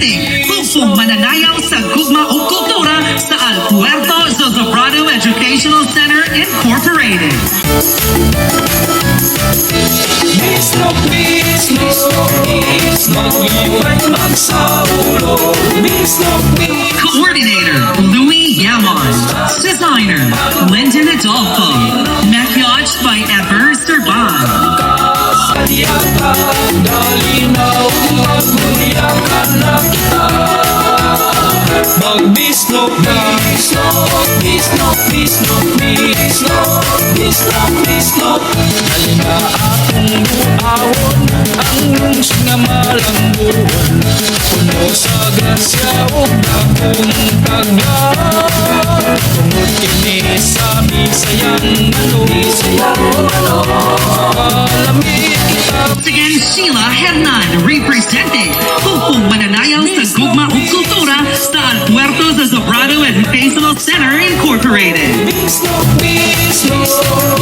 representing Hugpong Mananayaw sa Gugma o Kultura sa Alpuerto Zozobrado Educational Center Incorporated. Bisnok, Bisnok, Bisnok, liwat magsaulo. Bisnok, Coordinator, Louis Yamon. Designer, Lyndon Adolfo. Maquillage by Ever Serban. kasaliatan, dalinaw, magbuyakan na kita. Magbisnok, bisnok, bisnok, bisnok, bisnok, bisnok, bisnok. Halina akong buawon, ang singamalang buwan. Puno sa grasya o akong taglan. Tungod kini sa bisayang ano, kalamig kita. Once again, Shiela, Hernan, representing Hugpong Mananayaw sa Gugma o Kultura sa Alpuerto Zozobrado Educational Center Incorporated. Bisnok, bisnok,